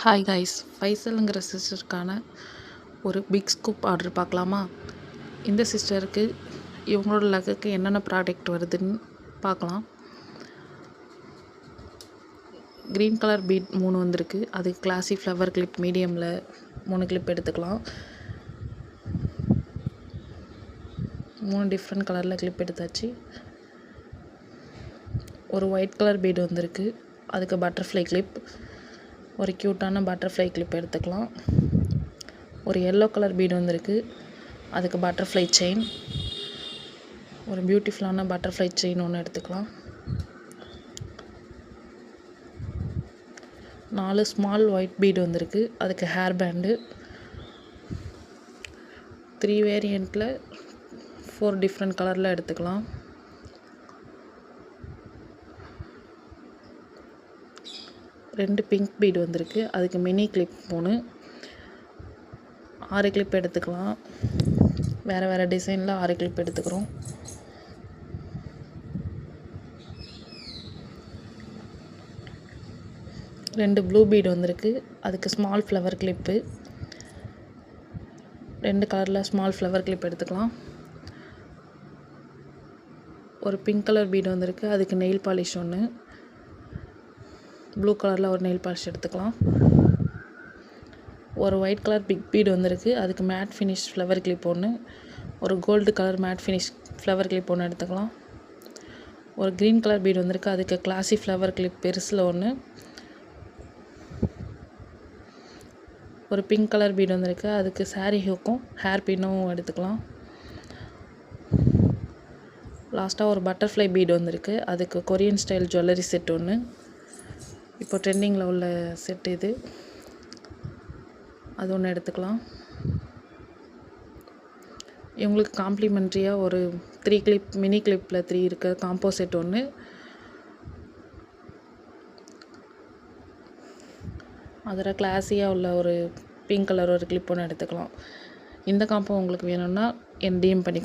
Hi guys, ஃபைசலுங்கிற சிஸ்டருக்கான ஒரு big scoop order பார்க்கலாமா? இந்த சிஸ்டருக்கு இவங்களோட லக்குக்கு என்னென்ன ப்ராடக்ட் வருதுன்னு பார்க்கலாம். க்ரீன் கலர் பீட் 3 வந்திருக்கு. அதுக்கு கிளாசி ஃப்ளவர் கிளிப் மீடியமில் 3 கிளிப் எடுத்துக்கலாம். 3 டிஃப்ரெண்ட் கலரில் கிளிப் எடுத்தாச்சு. ஒரு ஒயிட் கலர் பீடு வந்திருக்கு. அதுக்கு பட்டர்ஃப்ளை கிளிப், ஒரு க்யூட்டான பட்டர்ஃப்ளை கிளிப் எடுத்துக்கலாம். ஒரு எல்லோ கலர் பீடு வந்திருக்கு. அதுக்கு பட்டர்ஃப்ளை செயின், ஒரு பியூட்டிஃபுல்லான பட்டர்ஃப்ளை செயின் ஒன்று எடுத்துக்கலாம். 4 ஸ்மால் ஒயிட் பீடு வந்திருக்கு. அதுக்கு ஹேர் பேண்டு, 3 வேரியண்ட்டில் 4 டிஃப்ரெண்ட் கலரில் எடுத்துக்கலாம். ரெண்டு பிங்க் பீடு வந்திருக்கு. அதுக்கு மினி கிளிப் 3, 6 கிளிப் எடுத்துக்கலாம். வேறு வேறு டிசைனில் 6 கிளிப் எடுத்துக்கிறோம். ரெண்டு ப்ளூ பீடு வந்திருக்கு. அதுக்கு ஸ்மால் ஃப்ளவர் கிளிப்பு, 2 கலரில் ஸ்மால் ஃப்ளவர் கிளிப் எடுத்துக்கலாம். ஒரு பிங்க் கலர் பீடு வந்திருக்கு. அதுக்கு நெயில் பாலிஷ் ஒன்று, ப்ளூ கலரில் ஒரு நெயில் பாலிஷ் எடுத்துக்கலாம். ஒரு ஒயிட் கலர் பிக் பீடு வந்திருக்கு. அதுக்கு மேட் ஃபினிஷ் ஃப்ளவர் கிளிப் ஒன்று, ஒரு gold colour matte finish flower clip ஒன்று எடுத்துக்கலாம். ஒரு க்ரீன் கலர் பீடு வந்திருக்கு. அதுக்கு கிளாசி ஃப்ளவர் கிளிப் பெருசில் ஒன்று, ஒரு பிங்க் கலர் பீடு வந்திருக்கு. அதுக்கு சாரீ ஹூக்கும் ஹேர் பின்னும் எடுத்துக்கலாம். லாஸ்ட்டாக ஒரு பட்டர்ஃப்ளை பீடு வந்திருக்கு. அதுக்கு கொரியன் ஸ்டைல் ஜுவல்லரி செட் ஒன்று, இப்போ ட்ரெண்டிங்கில் உள்ள செட் இது, அது ஒன்று எடுத்துக்கலாம். இவங்களுக்கு காம்ப்ளிமெண்ட்ரியாக ஒரு 3 கிளிப் மினி கிளிப்பில் 3 இருக்க காம்போ செட் ஒன்று, அதில் கிளாஸியாக உள்ள ஒரு பிங்க் கலர் ஒரு கிளிப் ஒன்று எடுத்துக்கலாம். இந்த காம்போ உங்களுக்கு வேணும்னா டிஎம் பண்ணிக்கோ.